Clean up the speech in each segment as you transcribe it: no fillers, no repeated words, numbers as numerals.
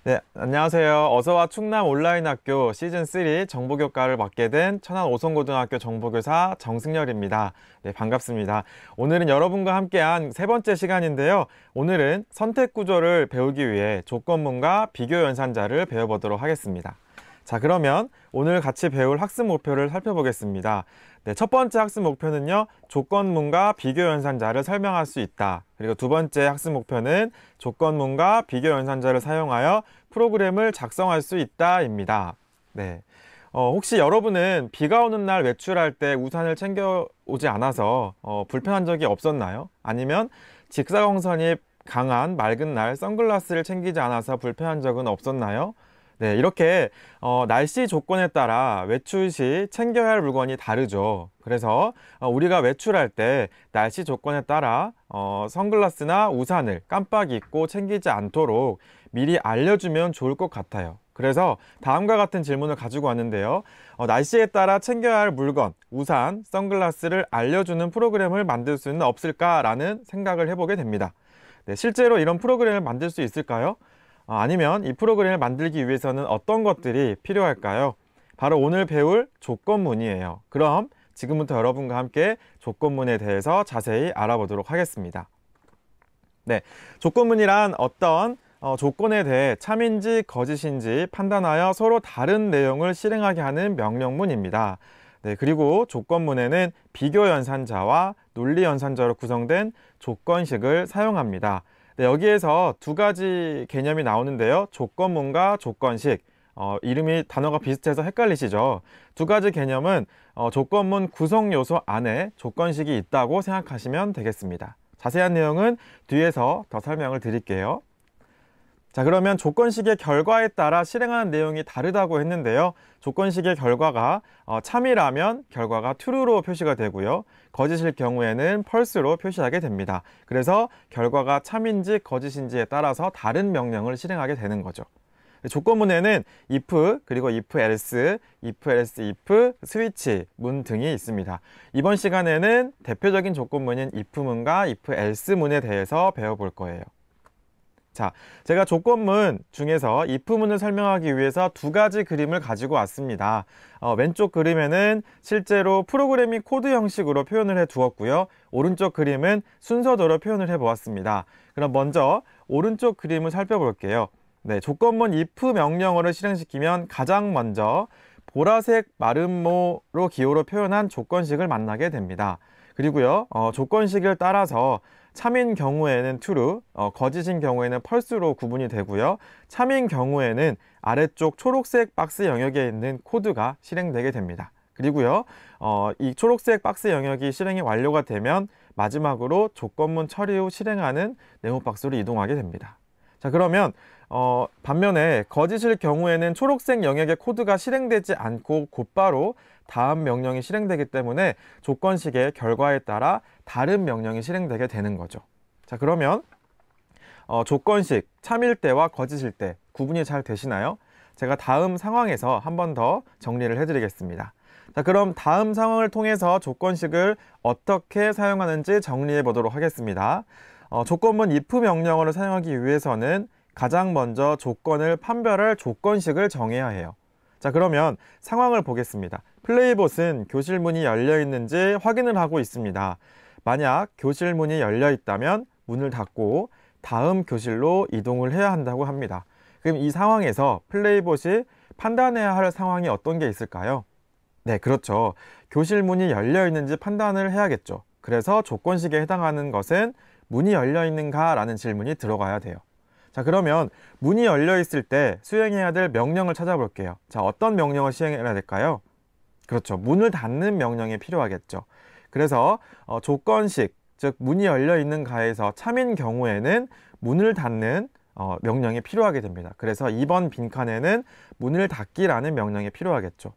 네, 안녕하세요. 어서와 충남 온라인 학교 시즌3 정보교과를 맡게 된 천안 오송고등학교 정보교사 정승열입니다. 네, 반갑습니다. 오늘은 여러분과 함께한 세 번째 시간인데요. 오늘은 선택구조를 배우기 위해 조건문과 비교연산자를 배워보도록 하겠습니다. 자, 그러면 오늘 같이 배울 학습 목표를 살펴보겠습니다. 네, 첫 번째 학습 목표는요, 조건문과 비교연산자를 설명할 수 있다. 그리고 두 번째 학습 목표는 조건문과 비교연산자를 사용하여 프로그램을 작성할 수 있다입니다. 네. 혹시 여러분은 비가 오는 날 외출할 때 우산을 챙겨오지 않아서 불편한 적이 없었나요? 아니면 직사광선이 강한 맑은 날 선글라스를 챙기지 않아서 불편한 적은 없었나요? 네, 이렇게 날씨 조건에 따라 외출 시 챙겨야 할 물건이 다르죠. 그래서 우리가 외출할 때 날씨 조건에 따라 선글라스나 우산을 깜빡 잊고 챙기지 않도록 미리 알려주면 좋을 것 같아요. 그래서 다음과 같은 질문을 가지고 왔는데요. 날씨에 따라 챙겨야 할 물건, 우산, 선글라스를 알려주는 프로그램을 만들 수는 없을까라는 생각을 해보게 됩니다. 네, 실제로 이런 프로그램을 만들 수 있을까요? 아니면 이 프로그램을 만들기 위해서는 어떤 것들이 필요할까요? 바로 오늘 배울 조건문이에요. 그럼 지금부터 여러분과 함께 조건문에 대해서 자세히 알아보도록 하겠습니다. 네, 조건문이란 어떤 조건에 대해 참인지 거짓인지 판단하여 서로 다른 내용을 실행하게 하는 명령문입니다. 네, 그리고 조건문에는 비교연산자와 논리연산자로 구성된 조건식을 사용합니다. 네, 여기에서 두 가지 개념이 나오는데요. 조건문과 조건식. 이름이 단어가 비슷해서 헷갈리시죠? 두 가지 개념은 조건문 구성 요소 안에 조건식이 있다고 생각하시면 되겠습니다. 자세한 내용은 뒤에서 더 설명을 드릴게요. 자, 그러면 조건식의 결과에 따라 실행하는 내용이 다르다고 했는데요. 조건식의 결과가 참이라면 결과가 true로 표시가 되고요. 거짓일 경우에는 false로 표시하게 됩니다. 그래서 결과가 참인지 거짓인지에 따라서 다른 명령을 실행하게 되는 거죠. 조건문에는 if, 그리고 if else, if else if, 스위치 문 등이 있습니다. 이번 시간에는 대표적인 조건문인 if문과 if else문에 대해서 배워볼 거예요. 자, 제가 조건문 중에서 if문을 설명하기 위해서 두 가지 그림을 가지고 왔습니다. 왼쪽 그림에는 실제로 프로그래밍 코드 형식으로 표현을 해 두었고요. 오른쪽 그림은 순서대로 표현을 해 보았습니다. 그럼 먼저 오른쪽 그림을 살펴볼게요. 네, 조건문 if 명령어를 실행시키면 가장 먼저 보라색 마름모로 기호로 표현한 조건식을 만나게 됩니다. 그리고요, 조건식을 따라서 참인 경우에는 true, 거짓인 경우에는 false로 구분이 되고요. 참인 경우에는 아래쪽 초록색 박스 영역에 있는 코드가 실행되게 됩니다. 그리고요, 이 초록색 박스 영역이 실행이 완료가 되면 마지막으로 조건문 처리 후 실행하는 네모 박스로 이동하게 됩니다. 자, 그러면 반면에 거짓일 경우에는 초록색 영역의 코드가 실행되지 않고 곧바로 다음 명령이 실행되기 때문에 조건식의 결과에 따라 다른 명령이 실행되게 되는 거죠. 자, 그러면 조건식 참일 때와 거짓일 때 구분이 잘 되시나요? 제가 다음 상황에서 한 번 더 정리를 해드리겠습니다. 자, 그럼 다음 상황을 통해서 조건식을 어떻게 사용하는지 정리해 보도록 하겠습니다. 조건문 if 명령어를 사용하기 위해서는 가장 먼저 조건을 판별할 조건식을 정해야 해요. 자, 그러면 상황을 보겠습니다. 플레이봇은 교실 문이 열려 있는지 확인을 하고 있습니다. 만약 교실 문이 열려 있다면 문을 닫고 다음 교실로 이동을 해야 한다고 합니다. 그럼 이 상황에서 플레이봇이 판단해야 할 상황이 어떤 게 있을까요? 네, 그렇죠. 교실 문이 열려 있는지 판단을 해야겠죠. 그래서 조건식에 해당하는 것은 문이 열려 있는가 라는 질문이 들어가야 돼요. 자, 그러면 문이 열려 있을 때 수행해야 될 명령을 찾아볼게요. 자, 어떤 명령을 수행해야 될까요? 그렇죠. 문을 닫는 명령이 필요하겠죠. 그래서 조건식, 즉 문이 열려 있는가에서 참인 경우에는 문을 닫는 명령이 필요하게 됩니다. 그래서 2번 빈칸에는 문을 닫기라는 명령이 필요하겠죠.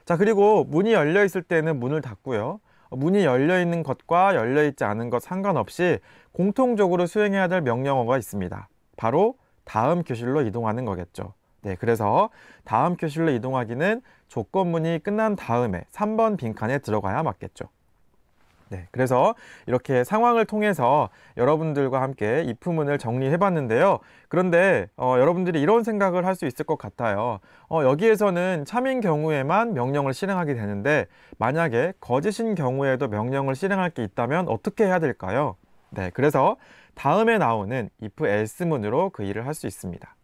자, 그리고 문이 열려 있을 때는 문을 닫고요. 문이 열려 있는 것과 열려 있지 않은 것 상관없이 공통적으로 수행해야 될 명령어가 있습니다. 바로 다음 교실로 이동하는 거겠죠. 네, 그래서 다음 교실로 이동하기는 조건문이 끝난 다음에 3번 빈칸에 들어가야 맞겠죠. 네, 그래서 이렇게 상황을 통해서 여러분들과 함께 if문을 정리해 봤는데요. 그런데 여러분들이 이런 생각을 할 수 있을 것 같아요. 여기에서는 참인 경우에만 명령을 실행하게 되는데 만약에 거짓인 경우에도 명령을 실행할 게 있다면 어떻게 해야 될까요? 네, 그래서 다음에 나오는 if else문으로 그 일을 할 수 있습니다.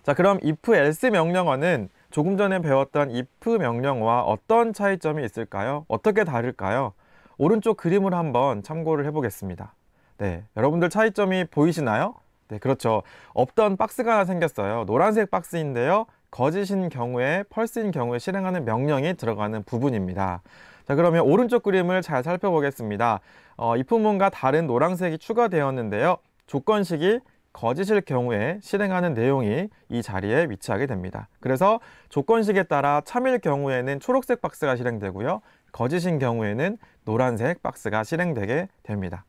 자, 그럼 if else 명령어는 조금 전에 배웠던 if 명령어와 어떤 차이점이 있을까요? 어떻게 다를까요? 오른쪽 그림을 한번 참고를 해 보겠습니다. 네, 여러분들 차이점이 보이시나요? 네, 그렇죠. 없던 박스가 하나 생겼어요. 노란색 박스인데요. 거짓인 경우에, 펄스인 경우에 실행하는 명령이 들어가는 부분입니다. 자, 그러면 오른쪽 그림을 잘 살펴보겠습니다. if문과 다른 노란색이 추가되었는데요. 조건식이 거짓일 경우에 실행하는 내용이 이 자리에 위치하게 됩니다. 그래서 조건식에 따라 참일 경우에는 초록색 박스가 실행되고요. 거짓인 경우에는 노란색 박스가 실행되게 됩니다.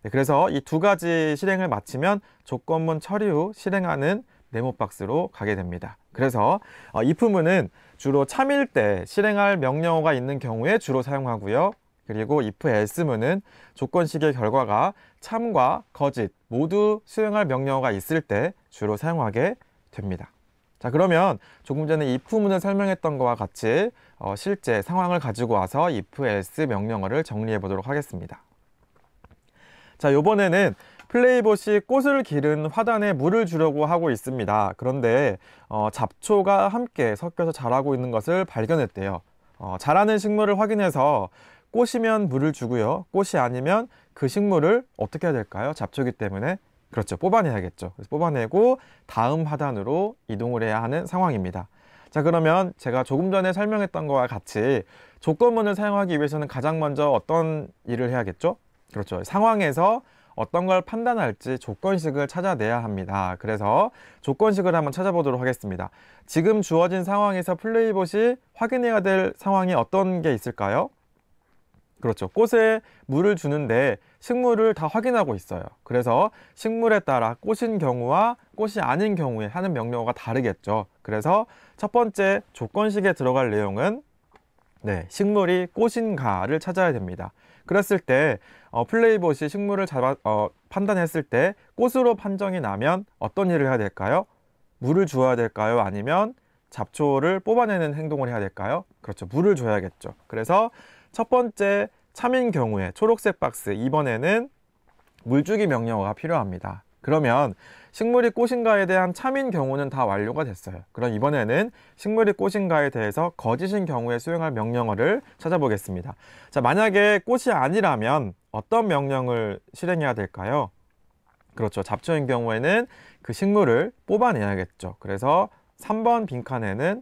네, 그래서 이 두 가지 실행을 마치면 조건문 처리 후 실행하는 네모 박스로 가게 됩니다. 그래서 if문은 주로 참일 때 실행할 명령어가 있는 경우에 주로 사용하고요. 그리고 if else문은 조건식의 결과가 참과 거짓 모두 수행할 명령어가 있을 때 주로 사용하게 됩니다. 자, 그러면 조금 전에 if문을 설명했던 것과 같이 실제 상황을 가지고 와서 if else 명령어를 정리해 보도록 하겠습니다. 자, 이번에는 플레이봇이 꽃을 기른 화단에 물을 주려고 하고 있습니다. 그런데 잡초가 함께 섞여서 자라고 있는 것을 발견했대요. 자라는 식물을 확인해서 꽃이면 물을 주고요. 꽃이 아니면 그 식물을 어떻게 해야 될까요? 잡초기 때문에 그렇죠, 뽑아내야겠죠. 그래서 뽑아내고 다음 화단으로 이동을 해야 하는 상황입니다. 자, 그러면 제가 조금 전에 설명했던 것과 같이 조건문을 사용하기 위해서는 가장 먼저 어떤 일을 해야겠죠? 그렇죠, 상황에서 어떤 걸 판단할지 조건식을 찾아내야 합니다. 그래서 조건식을 한번 찾아보도록 하겠습니다. 지금 주어진 상황에서 플레이봇이 확인해야 될 상황이 어떤 게 있을까요? 그렇죠, 꽃에 물을 주는데 식물을 다 확인하고 있어요. 그래서 식물에 따라 꽃인 경우와 꽃이 아닌 경우에 하는 명령어가 다르겠죠. 그래서 첫 번째 조건식에 들어갈 내용은 식물이 꽃인가를 찾아야 됩니다. 그랬을 때 플레이봇이 식물을 판단했을 때 꽃으로 판정이 나면 어떤 일을 해야 될까요? 물을 주어야 될까요? 아니면 잡초를 뽑아내는 행동을 해야 될까요? 그렇죠, 물을 줘야겠죠. 그래서 첫 번째 참인 경우에 초록색 박스, 이번에는 물주기 명령어가 필요합니다. 그러면 식물이 꽃인가에 대한 참인 경우는 다 완료가 됐어요. 그럼 이번에는 식물이 꽃인가에 대해서 거짓인 경우에 수행할 명령어를 찾아보겠습니다. 자, 만약에 꽃이 아니라면 어떤 명령을 실행해야 될까요? 그렇죠, 잡초인 경우에는 그 식물을 뽑아내야겠죠. 그래서 3번 빈칸에는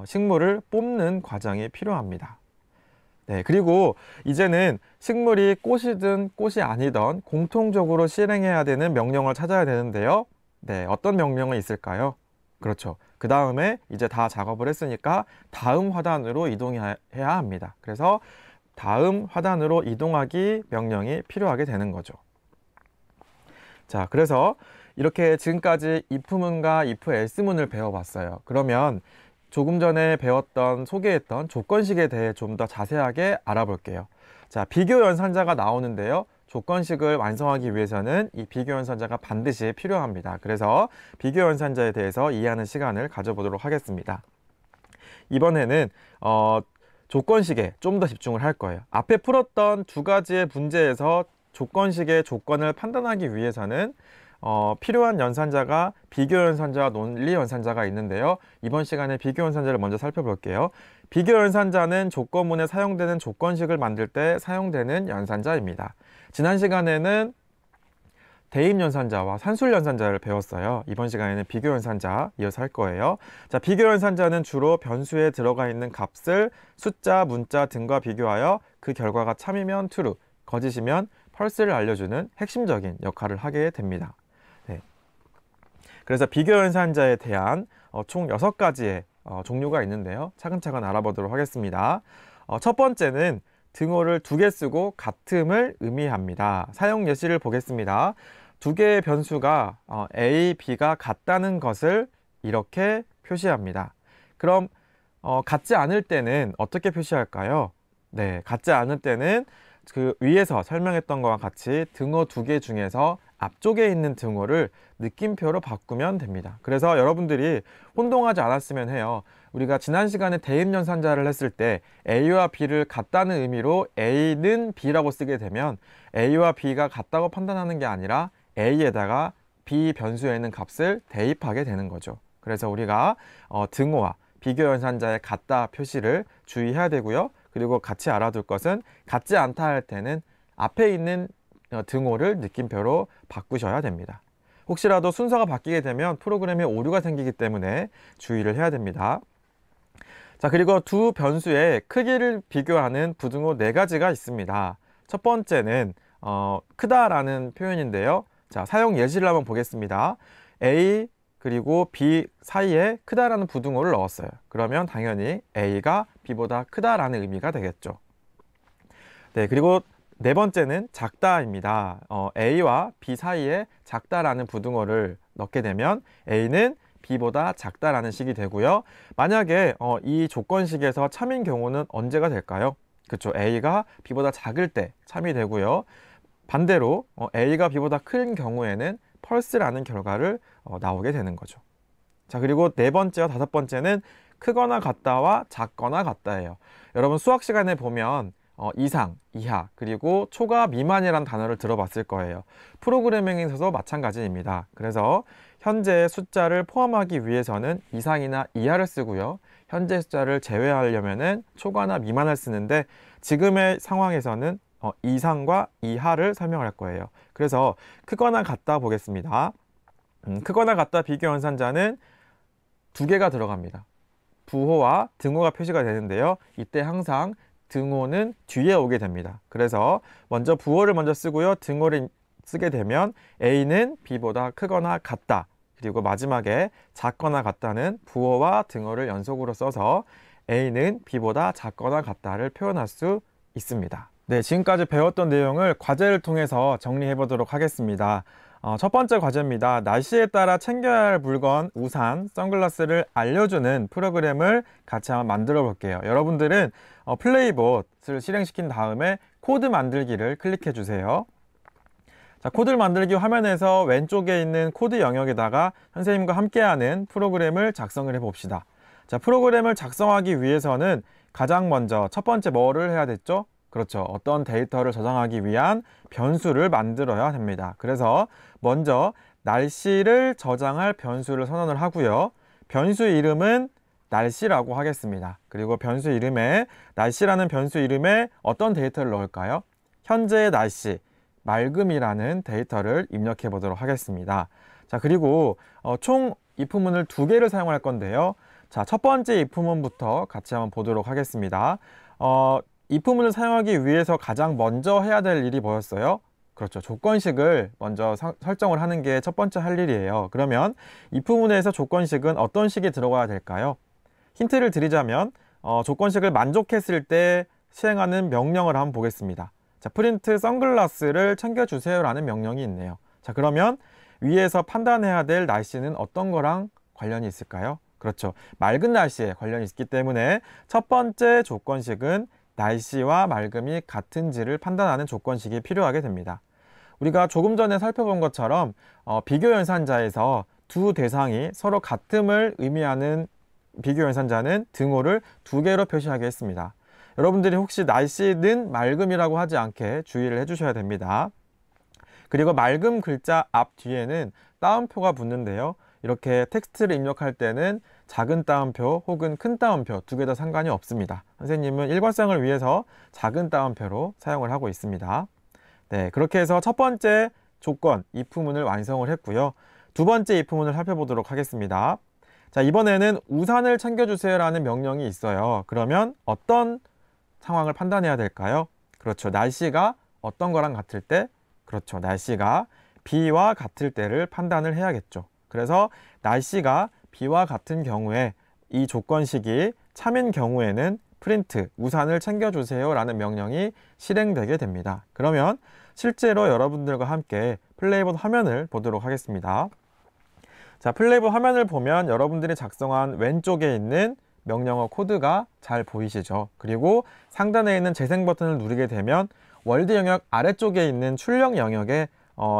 식물을 뽑는 과정이 필요합니다. 네, 그리고 이제는 식물이 꽃이든 꽃이 아니든 공통적으로 실행해야 되는 명령을 찾아야 되는데요. 네, 어떤 명령이 있을까요? 그렇죠, 그 다음에 이제 다 작업을 했으니까 다음 화단으로 이동해야 합니다. 그래서 다음 화단으로 이동하기 명령이 필요하게 되는 거죠. 자, 그래서 이렇게 지금까지 if문과 if else문을 배워봤어요. 그러면 조금 전에 배웠던 소개했던 조건식에 대해 좀 더 자세하게 알아볼게요. 자, 비교 연산자가 나오는데요. 조건식을 완성하기 위해서는 이 비교 연산자가 반드시 필요합니다. 그래서 비교 연산자에 대해서 이해하는 시간을 가져보도록 하겠습니다. 이번에는 조건식에 좀 더 집중을 할 거예요. 앞에 풀었던 두 가지의 문제에서 조건식의 조건을 판단하기 위해서는 필요한 연산자가 비교 연산자와 논리 연산자가 있는데요. 이번 시간에 비교 연산자를 먼저 살펴볼게요. 비교 연산자는 조건문에 사용되는 조건식을 만들 때 사용되는 연산자입니다. 지난 시간에는 대입 연산자와 산술 연산자를 배웠어요. 이번 시간에는 비교 연산자 이어서 할 거예요. 자, 비교 연산자는 주로 변수에 들어가 있는 값을 숫자, 문자 등과 비교하여 그 결과가 참이면 true, 거짓이면 false를 알려주는 핵심적인 역할을 하게 됩니다. 그래서 비교 연산자에 대한 총 6가지의 종류가 있는데요. 차근차근 알아보도록 하겠습니다. 첫 번째는 등호를 2개 쓰고 같음을 의미합니다. 사용 예시를 보겠습니다. 두 개의 변수가 A, B가 같다는 것을 이렇게 표시합니다. 그럼 같지 않을 때는 어떻게 표시할까요? 네, 같지 않을 때는 그 위에서 설명했던 것과 같이 등호 두 개 중에서 앞쪽에 있는 등호를 느낌표로 바꾸면 됩니다. 그래서 여러분들이 혼동하지 않았으면 해요. 우리가 지난 시간에 대입연산자를 했을 때 A와 B를 같다는 의미로 A는 B라고 쓰게 되면 A와 B가 같다고 판단하는 게 아니라 A에다가 B 변수에 있는 값을 대입하게 되는 거죠. 그래서 우리가 등호와 비교연산자의 같다 표시를 주의해야 되고요. 그리고 같이 알아둘 것은 같지 않다 할 때는 앞에 있는 등호를 느낌표로 바꾸셔야 됩니다. 혹시라도 순서가 바뀌게 되면 프로그램에 오류가 생기기 때문에 주의를 해야 됩니다. 자, 그리고 두 변수의 크기를 비교하는 부등호 네 가지가 있습니다. 첫 번째는 크다라는 표현인데요. 자, 사용 예시를 한번 보겠습니다. A 그리고 B 사이에 크다라는 부등호를 넣었어요. 그러면 당연히 A가 B보다 크다라는 의미가 되겠죠. 네, 그리고 네 번째는 작다입니다. A와 B 사이에 작다라는 부등호를 넣게 되면 A는 B보다 작다라는 식이 되고요. 만약에 이 조건식에서 참인 경우는 언제가 될까요? 그렇죠. A가 B보다 작을 때 참이 되고요. 반대로 A가 B보다 큰 경우에는 펄스라는 결과를 나오게 되는 거죠. 자, 그리고 네 번째와 다섯 번째는 크거나 같다와 작거나 같다예요. 여러분 수학 시간에 보면 이상, 이하, 그리고 초과, 미만이라는 단어를 들어봤을 거예요. 프로그래밍에 있어서 마찬가지입니다. 그래서 현재의 숫자를 포함하기 위해서는 이상이나 이하를 쓰고요. 현재 숫자를 제외하려면은 초과나 미만을 쓰는데 지금의 상황에서는 이상과 이하를 설명할 거예요. 그래서 크거나 같다 보겠습니다. 크거나 같다 비교연산자는 두 개가 들어갑니다. 부호와 등호가 표시가 되는데요. 이때 항상 등호는 뒤에 오게 됩니다. 그래서 먼저 부호를 먼저 쓰고요. 등호를 쓰게 되면 A는 B보다 크거나 같다. 그리고 마지막에 작거나 같다는 부호와 등호를 연속으로 써서 A는 B보다 작거나 같다를 표현할 수 있습니다. 네, 지금까지 배웠던 내용을 과제를 통해서 정리해 보도록 하겠습니다. 첫 번째 과제입니다. 날씨에 따라 챙겨야 할 물건, 우산, 선글라스를 알려주는 프로그램을 같이 한번 만들어 볼게요. 여러분들은 플레이봇을 실행시킨 다음에 코드 만들기를 클릭해 주세요. 자, 코드를 만들기 화면에서 왼쪽에 있는 코드 영역에다가 선생님과 함께하는 프로그램을 작성을 해 봅시다. 자, 프로그램을 작성하기 위해서는 가장 먼저 첫 번째 뭐를 해야 됐죠? 그렇죠. 어떤 데이터를 저장하기 위한 변수를 만들어야 됩니다. 그래서 먼저 날씨를 저장할 변수를 선언을 하고요. 변수 이름은 날씨라고 하겠습니다. 그리고 변수 이름에 날씨라는 변수 이름에 어떤 데이터를 넣을까요? 현재의 날씨, 맑음이라는 데이터를 입력해 보도록 하겠습니다. 자, 그리고 총 if문을 두 개를 사용할 건데요. 자, 첫 번째 if문부터 같이 한번 보도록 하겠습니다. if문을 사용하기 위해서 가장 먼저 해야 될 일이 뭐였어요? 그렇죠. 조건식을 먼저 설정을 하는 게 첫 번째 할 일이에요. 그러면 if문에서 조건식은 어떤 식이 들어가야 될까요? 힌트를 드리자면 조건식을 만족했을 때 시행하는 명령을 한번 보겠습니다. 자, 프린트 선글라스를 챙겨주세요 라는 명령이 있네요. 자, 그러면 위에서 판단해야 될 날씨는 어떤 거랑 관련이 있을까요? 그렇죠. 맑은 날씨에 관련이 있기 때문에 첫 번째 조건식은 날씨와 맑음이 같은지를 판단하는 조건식이 필요하게 됩니다. 우리가 조금 전에 살펴본 것처럼 비교연산자에서 두 대상이 서로 같음을 의미하는 비교연산자는 등호를 두 개로 표시하게 했습니다. 여러분들이 혹시 날씨는 맑음이라고 하지 않게 주의를 해주셔야 됩니다. 그리고 맑음 글자 앞 뒤에는 따옴표가 붙는데요. 이렇게 텍스트를 입력할 때는 작은 따옴표 혹은 큰 따옴표 두 개 다 상관이 없습니다. 선생님은 일관성을 위해서 작은 따옴표로 사용을 하고 있습니다. 네, 그렇게 해서 첫 번째 조건 if문을 완성을 했고요. 두 번째 if문을 살펴보도록 하겠습니다. 자, 이번에는 우산을 챙겨주세요 라는 명령이 있어요. 그러면 어떤 상황을 판단해야 될까요? 그렇죠. 날씨가 어떤 거랑 같을 때? 그렇죠. 날씨가 비와 같을 때를 판단을 해야겠죠. 그래서 날씨가 비와 같은 경우에 이 조건식이 참인 경우에는 프린트, 우산을 챙겨주세요 라는 명령이 실행되게 됩니다. 그러면 실제로 여러분들과 함께 플레이봇 화면을 보도록 하겠습니다. 자, 플레이봇 화면을 보면 여러분들이 작성한 왼쪽에 있는 명령어 코드가 잘 보이시죠? 그리고 상단에 있는 재생 버튼을 누르게 되면 월드 영역 아래쪽에 있는 출력 영역에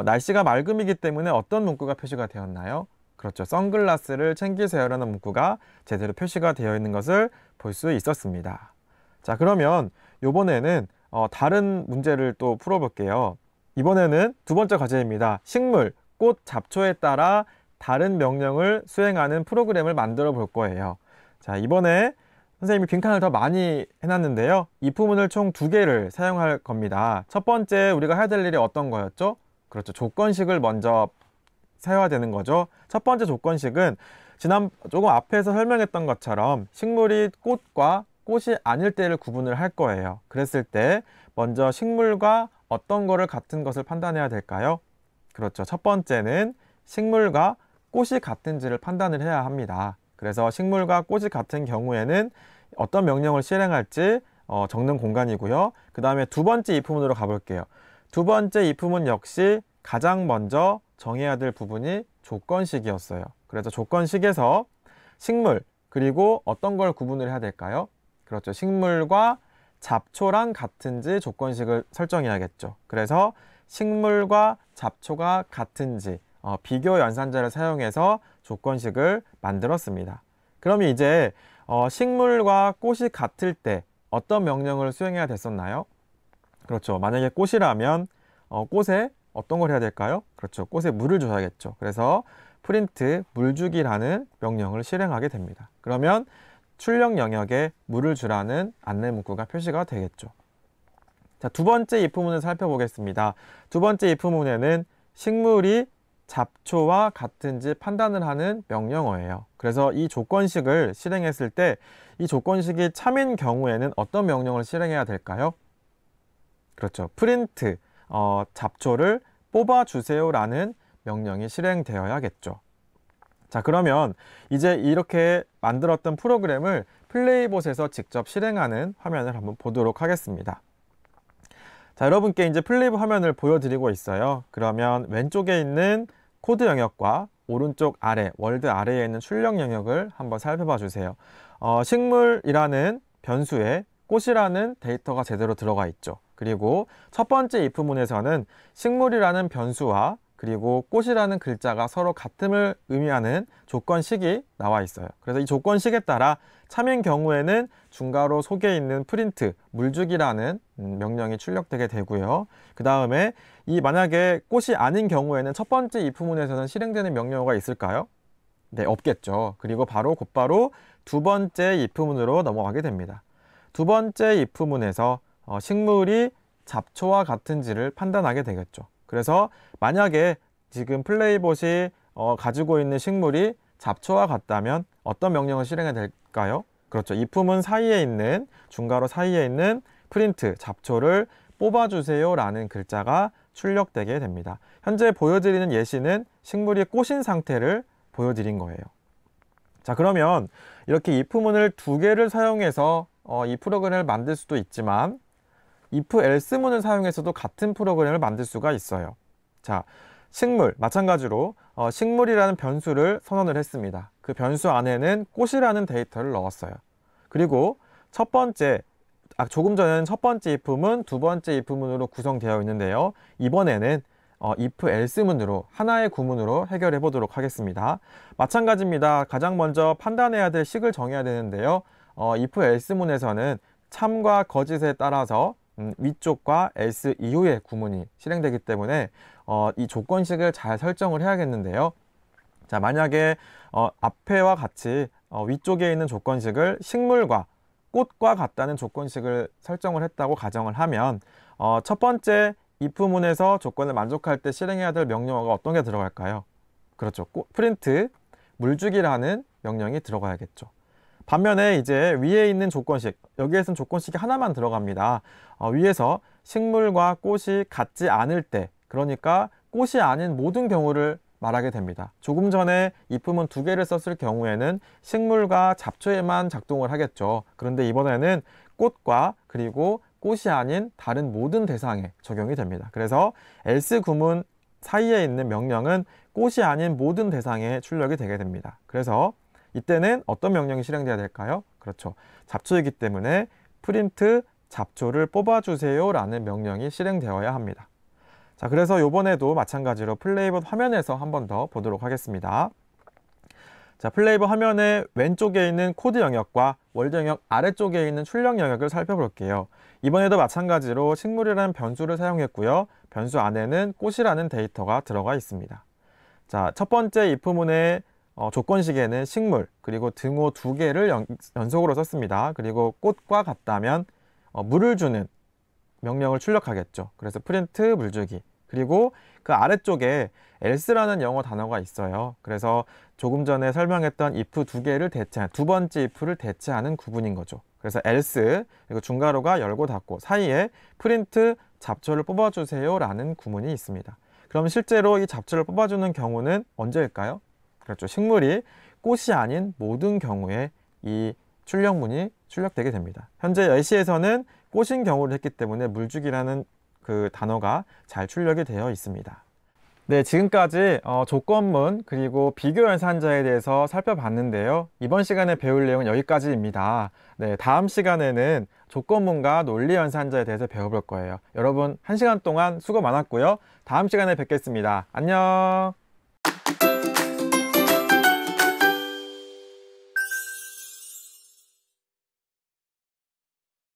날씨가 맑음이기 때문에 어떤 문구가 표시가 되었나요? 그렇죠. 선글라스를 챙기세요라는 문구가 제대로 표시가 되어 있는 것을 볼 수 있었습니다. 자, 그러면 이번에는 다른 문제를 또 풀어볼게요. 이번에는 두 번째 과제입니다. 식물, 꽃, 잡초에 따라 다른 명령을 수행하는 프로그램을 만들어 볼 거예요. 자, 이번에 선생님이 빈칸을 더 많이 해놨는데요. if문을 총 2개를 사용할 겁니다. 첫 번째 우리가 해야 될 일이 어떤 거였죠? 그렇죠. 조건식을 먼저 세워야 되는 거죠. 첫 번째 조건식은 조금 앞에서 설명했던 것처럼 식물이 꽃과 꽃이 아닐 때를 구분을 할 거예요. 그랬을 때 먼저 식물과 어떤 거를 같은 것을 판단해야 될까요? 그렇죠. 첫 번째는 식물과 꽃이 같은지를 판단을 해야 합니다. 그래서 식물과 꽃이 같은 경우에는 어떤 명령을 실행할지 적는 공간이고요. 그 다음에 두 번째 if문으로 가볼게요. 두 번째 if문 역시 가장 먼저 정해야 될 부분이 조건식이었어요. 그래서 조건식에서 식물 그리고 어떤 걸 구분을 해야 될까요? 그렇죠. 식물과 잡초랑 같은지 조건식을 설정해야겠죠. 그래서 식물과 잡초가 같은지 비교 연산자를 사용해서 조건식을 만들었습니다. 그럼 이제 식물과 꽃이 같을 때 어떤 명령을 수행해야 됐었나요? 그렇죠. 만약에 꽃이라면 꽃에 어떤 걸 해야 될까요? 그렇죠. 꽃에 물을 줘야겠죠. 그래서 프린트 물주기라는 명령을 실행하게 됩니다. 그러면 출력 영역에 물을 주라는 안내 문구가 표시가 되겠죠. 자, 두 번째 if문을 살펴보겠습니다. 두 번째 if문에는 식물이 잡초와 같은지 판단을 하는 명령어예요. 그래서 이 조건식을 실행했을 때 이 조건식이 참인 경우에는 어떤 명령을 실행해야 될까요? 그렇죠. 프린트 잡초를 뽑아주세요 라는 명령이 실행되어야겠죠. 자, 그러면 이제 이렇게 만들었던 프로그램을 플레이봇에서 직접 실행하는 화면을 한번 보도록 하겠습니다. 자, 여러분께 이제 플레이봇 화면을 보여드리고 있어요. 그러면 왼쪽에 있는 코드 영역과 오른쪽 아래, 월드 아래에 있는 출력 영역을 한번 살펴봐 주세요. 식물이라는 변수에 꽃이라는 데이터가 제대로 들어가 있죠. 그리고 첫 번째 if문에서는 식물이라는 변수와 그리고 꽃이라는 글자가 서로 같음을 의미하는 조건식이 나와 있어요. 그래서 이 조건식에 따라 참인 경우에는 중괄호 속에 있는 프린트 물주기라는 명령이 출력되게 되고요. 그 다음에 만약에 꽃이 아닌 경우에는 첫 번째 if문에서는 실행되는 명령어가 있을까요? 네, 없겠죠. 그리고 곧바로 두 번째 if문으로 넘어가게 됩니다. 두 번째 if문에서 식물이 잡초와 같은지를 판단하게 되겠죠. 그래서 만약에 지금 플레이봇이 가지고 있는 식물이 잡초와 같다면 어떤 명령을 실행해야 될까요? 그렇죠. if문 사이에 있는 중괄호 사이에 있는 프린트 잡초를 뽑아주세요 라는 글자가 출력되게 됩니다. 현재 보여드리는 예시는 식물이 꽃인 상태를 보여드린 거예요. 자, 그러면 이렇게 if문을 2개를 사용해서 이 프로그램을 만들 수도 있지만 if else문을 사용해서도 같은 프로그램을 만들 수가 있어요. 자, 식물 마찬가지로 식물이라는 변수를 선언을 했습니다. 그 변수 안에는 꽃이라는 데이터를 넣었어요. 그리고 조금 전에는 첫 번째 if문, 두 번째 if문으로 구성되어 있는데요. 이번에는 if else문으로 하나의 구문으로 해결해 보도록 하겠습니다. 마찬가지입니다. 가장 먼저 판단해야 될 식을 정해야 되는데요. if else문에서는 참과 거짓에 따라서 위쪽과 else 이후의 구문이 실행되기 때문에 이 조건식을 잘 설정을 해야겠는데요. 자, 만약에 앞에와 같이 위쪽에 있는 조건식을 식물과 꽃과 같다는 조건식을 설정을 했다고 가정을 하면 첫 번째 if문에서 조건을 만족할 때 실행해야 될 명령어가 어떤 게 들어갈까요? 그렇죠. 프린트 물주기라는 명령이 들어가야겠죠. 반면에 이제 위에 있는 조건식, 여기에서는 조건식이 하나만 들어갑니다. 위에서 식물과 꽃이 같지 않을 때, 그러니까 꽃이 아닌 모든 경우를 말하게 됩니다. 조금 전에 if문 2개를 썼을 경우에는 식물과 잡초에만 작동을 하겠죠. 그런데 이번에는 꽃과 그리고 꽃이 아닌 다른 모든 대상에 적용이 됩니다. 그래서 else 구문 사이에 있는 명령은 꽃이 아닌 모든 대상에 출력이 되게 됩니다. 그래서 이때는 어떤 명령이 실행돼야 될까요? 그렇죠. 잡초이기 때문에 프린트 잡초를 뽑아주세요 라는 명령이 실행되어야 합니다. 자, 그래서 요번에도 마찬가지로 플레이봇 화면에서 한 번 더 보도록 하겠습니다. 자, 플레이봇 화면의 왼쪽에 있는 코드 영역과 월드 영역 아래쪽에 있는 출력 영역을 살펴볼게요. 이번에도 마찬가지로 식물이라는 변수를 사용했고요. 변수 안에는 꽃이라는 데이터가 들어가 있습니다. 자, 첫 번째 if문의 조건식에는 식물, 그리고 등호 2개를 연속으로 썼습니다. 그리고 꽃과 같다면 물을 주는 명령을 출력하겠죠. 그래서 프린트 물주기. 그리고 그 아래쪽에 else라는 영어 단어가 있어요. 그래서 조금 전에 설명했던 if 2개를 대체한, 두 번째 if를 대체하는 구분인 거죠. 그래서 else, 그리고 중괄호가 열고 닫고 사이에 프린트 잡초를 뽑아주세요 라는 구문이 있습니다. 그럼 실제로 이 잡초를 뽑아주는 경우는 언제일까요? 그렇죠. 식물이 꽃이 아닌 모든 경우에 이 출력문이 출력되게 됩니다. 현재 예시에서는 꽃인 경우를 했기 때문에 물주기라는 그 단어가 잘 출력이 되어 있습니다. 네, 지금까지 조건문 그리고 비교 연산자에 대해서 살펴봤는데요. 이번 시간에 배울 내용은 여기까지입니다. 네, 다음 시간에는 조건문과 논리 연산자에 대해서 배워볼 거예요. 여러분, 1시간 동안 수고 많았고요. 다음 시간에 뵙겠습니다. 안녕.